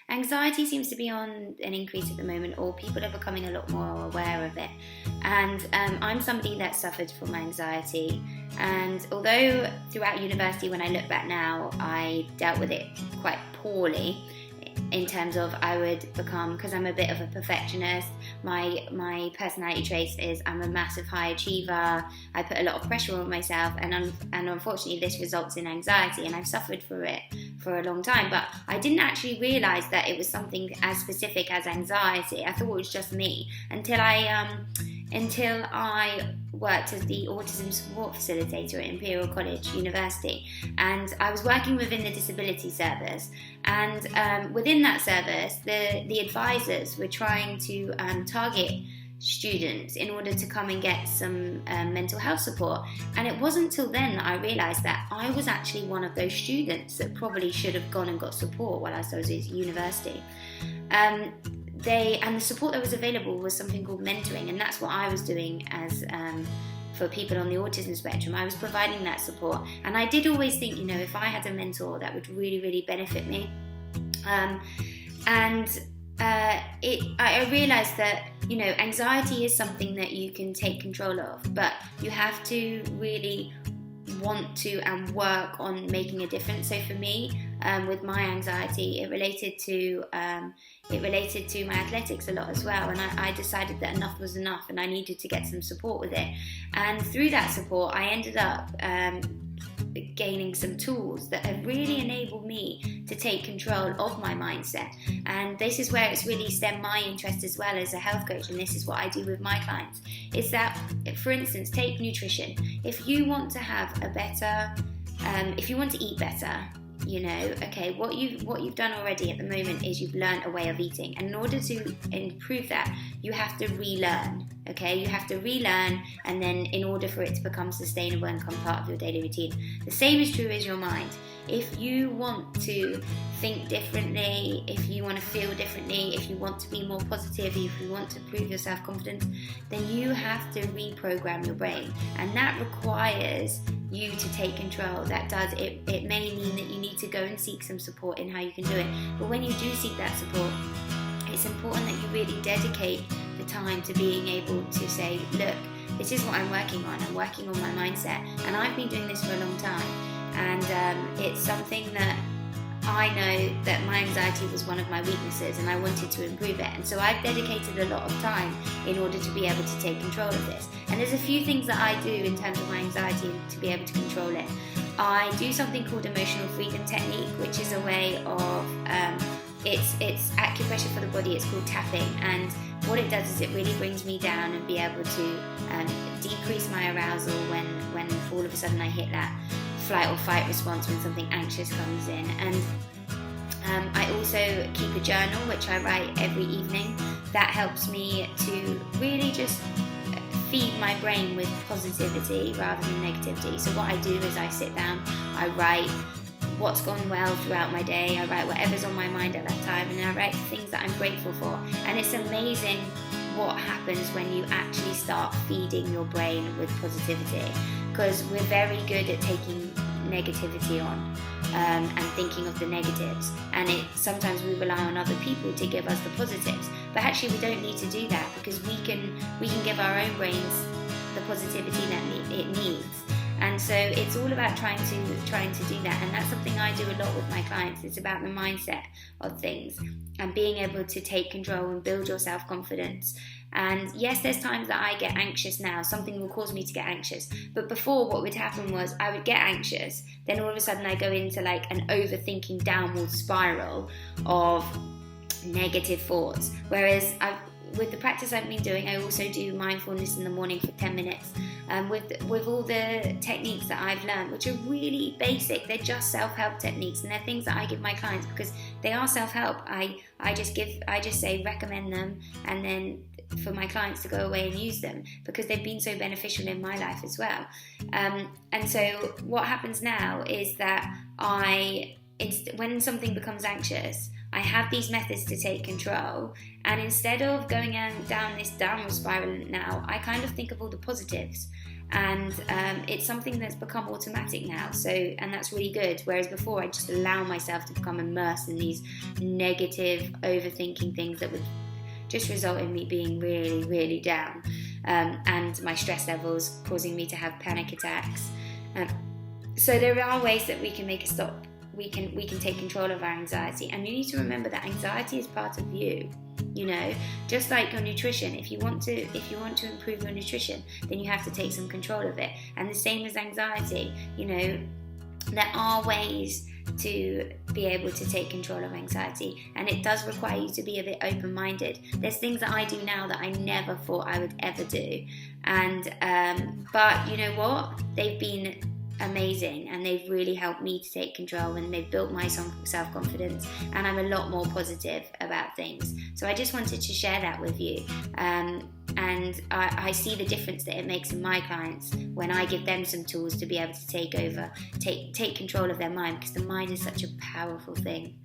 Anxiety seems to be on an increase at the moment, or people are becoming a lot more aware of it. And I'm somebody that suffered from anxiety. And although throughout university, when I look back now, I dealt with it quite poorly, in terms of I would become, because I'm a bit of a perfectionist, my personality traits is I'm a massive high achiever. I put a lot of pressure on myself, and unfortunately this results in anxiety, and I've suffered for it for a long time. But I didn't actually realise that it was something as specific as anxiety. I thought it was just me until I worked as the autism support facilitator at Imperial College University, and I was working within the disability service, and within that service the advisors were trying to target students in order to come and get some mental health support. And it wasn't until then that I realised that I was actually one of those students that probably should have gone and got support while I was at university. And the support that was available was something called mentoring, and that's what I was doing as for people on the autism spectrum. I was providing that support, and I did always think, if I had a mentor, that would really, really benefit me. I realised that anxiety is something that you can take control of, but you have to really want to and work on making a difference. So for me, with my anxiety, it related to my athletics a lot as well, and I decided that enough was enough and I needed to get some support with it. And through that support, I ended up gaining some tools that have really enabled me to take control of my mindset. And this is where it's really stemmed my interest as well as a health coach, and this is what I do with my clients, is that, for instance, take nutrition. If you want to have a better, if you want to eat better, what you've done already at the moment is you've learned a way of eating, and in order to improve that, you have to relearn. You have to relearn, and then in order for it to become sustainable and become part of your daily routine. The same is true as your mind. If you want to think differently, if you want to feel differently, if you want to be more positive, if you want to improve your self-confidence, then you have to reprogram your brain, and that requires you to take control. That does it may mean that you need to go and seek some support in how you can do it, but when you do seek that support, it's important that you really dedicate the time to being able to say, look, this is what I'm working on. I'm working on my mindset, and I've been doing this for a long time, and it's something that I know that my anxiety was one of my weaknesses, and I wanted to improve it, and so I've dedicated a lot of time in order to be able to take control of this. And there's a few things that I do in terms of my anxiety to be able to control it. I do something called emotional freedom technique, which is a way of it's acupressure for the body. It's called tapping, and what it does is it really brings me down and be able to decrease my arousal when all of a sudden I hit that flight or fight response when something anxious comes in. And I also keep a journal which I write every evening. That helps me to really just feed my brain with positivity rather than negativity. So what I do is I sit down, I write what's gone well throughout my day, I write whatever's on my mind at that time, and I write things that I'm grateful for. And it's amazing what happens when you actually start feeding your brain with positivity, because we're very good at taking negativity on and thinking of the negatives, and sometimes we rely on other people to give us the positives, but actually we don't need to do that, because we can give our own brains the positivity that it needs. And so it's all about trying to do that, and that's something I do a lot with my clients. It's about the mindset of things and being able to take control and build your self-confidence. And yes, there's times that I get anxious now. Something will cause me to get anxious. But before, what would happen was I would get anxious, then all of a sudden I go into like an overthinking downward spiral of negative thoughts. Whereas with the practice I've been doing, I also do mindfulness in the morning for 10 minutes. With all the techniques that I've learned, which are really basic, they're just self-help techniques, and they're things that I give my clients because they are self-help. I just say recommend them, and then for my clients to go away and use them because they've been so beneficial in my life as well. And so what happens now is that when something becomes anxious, I have these methods to take control, and instead of going down this downward spiral now, I kind of think of all the positives. and it's something that's become automatic now. So, and that's really good. Whereas before, I just allow myself to become immersed in these negative, overthinking things that would just result in me being really, really down, and my stress levels causing me to have panic attacks. So there are ways that we can make a stop. We can take control of our anxiety, and you need to remember that anxiety is part of you. You know, just like your nutrition, if you want to improve your nutrition, then you have to take some control of it. And the same as anxiety, you know, there are ways to be able to take control of anxiety, and it does require you to be a bit open-minded. There's things that I do now that I never thought I would ever do, and but you know what, they've been amazing, and they've really helped me to take control, and they've built my self-confidence, and I'm a lot more positive about things. So I just wanted to share that with you, and I see the difference that it makes in my clients when I give them some tools to be able to take control of their mind, because the mind is such a powerful thing.